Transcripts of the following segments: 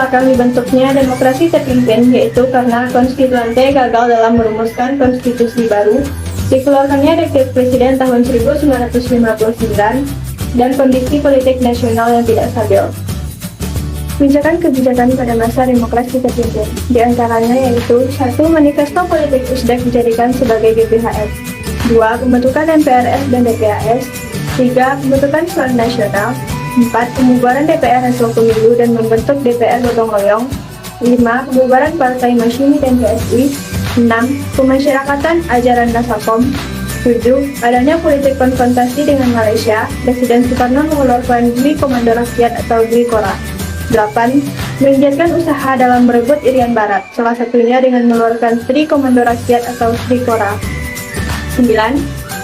akan dibentuknya demokrasi terpimpin, yaitu karena konstituante gagal dalam merumuskan konstitusi baru, dikeluarkannya dekret presiden tahun 1959, dan kondisi politik nasional yang tidak stabil. Kebijakan-kebijakan pada masa demokrasi terpimpin, di antaranya yaitu 1. Manifesto politik USDEK dijadikan sebagai GBHS. 2. Pembentukan MPRS dan DPAS. 3. Pembentukan Front Nasional. 4. Pembubaran DPR hasil pemilu dan membentuk DPR gotong royong. 5. Pembubaran Partai Masyumi dan PSI. 6. Pemasyarakatan ajaran Nasakom. 7. Adanya politik konfrontasi dengan Malaysia. Presiden Soekarno mengeluarkan Dwi Komando Rakyat atau Dwi Kora. 8. Menggiatkan usaha dalam merebut Irian Barat, salah satunya dengan mengeluarkan Tri Komando Rakyat atau Tri Kora. 9.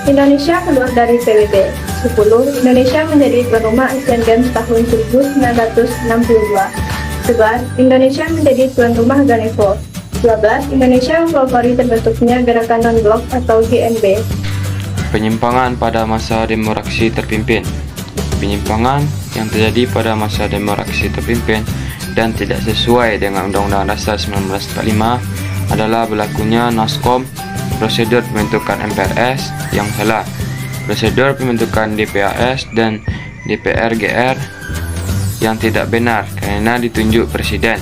Indonesia keluar dari PBB. 10. Indonesia menjadi tuan rumah Asian Games tahun 1962. 11. Indonesia menjadi tuan rumah Ganevo. 12. Indonesia mempelopori terbentuknya Gerakan Non-Blok atau GNB. Penyimpangan pada masa demokrasi terpimpin. Penyimpangan yang terjadi pada masa demokrasi terpimpin dan tidak sesuai dengan Undang-Undang Dasar 1945 adalah berlakunya NASKOM, prosedur pembentukan MPRS yang salah, prosedur pembentukan DPAS dan DPR-GR yang tidak benar karena ditunjuk Presiden,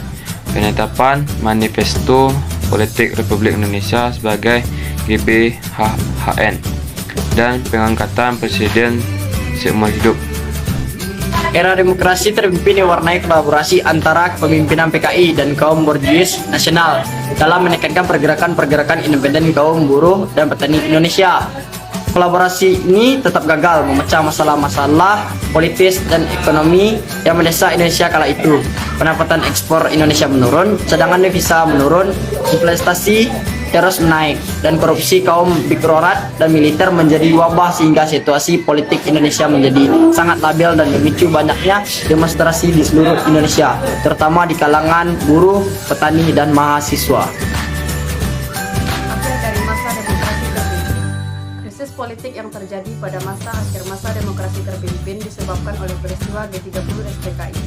penetapan Manifesto Politik Republik Indonesia sebagai GBHHN, dan pengangkatan Presiden seumur hidup. Era demokrasi terpimpin diwarnai kolaborasi antara kepemimpinan PKI dan kaum borjuis nasional dalam menekankan pergerakan-pergerakan independen kaum buruh dan petani Indonesia. Kolaborasi ini tetap gagal memecah masalah-masalah politis dan ekonomi yang mendesak Indonesia kala itu. Pendapatan ekspor Indonesia menurun, cadangan devisa menurun, inflasi terus menaik, dan korupsi kaum birokrat dan militer menjadi wabah sehingga situasi politik Indonesia menjadi sangat labil dan memicu banyaknya demonstrasi di seluruh Indonesia, terutama di kalangan buruh, petani, dan mahasiswa. Dari masa demokrasi terpimpin. Krisis politik yang terjadi pada akhir masa demokrasi terpimpin disebabkan oleh peristiwa G30 SPKI.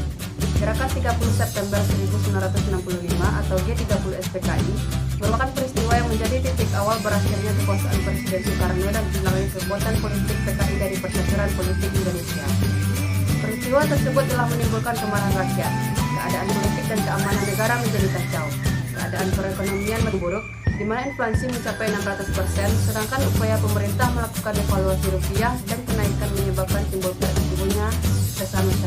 Gerakan 30 September 1965 atau G30 SPKI merupakan peristiwa yang menjadi titik awal berakhirnya kekuasaan Presiden Soekarno dan hilangnya kekuatan politik PKI dari percaturan politik Indonesia. Peristiwa tersebut telah menimbulkan kemarahan rakyat, keadaan politik dan keamanan negara menjadi kacau, keadaan perekonomian memburuk, di mana inflasi mencapai 600%, sedangkan upaya pemerintah melakukan devaluasi rupiah dan kenaikan menyebabkan timbulnya resah masyarakat.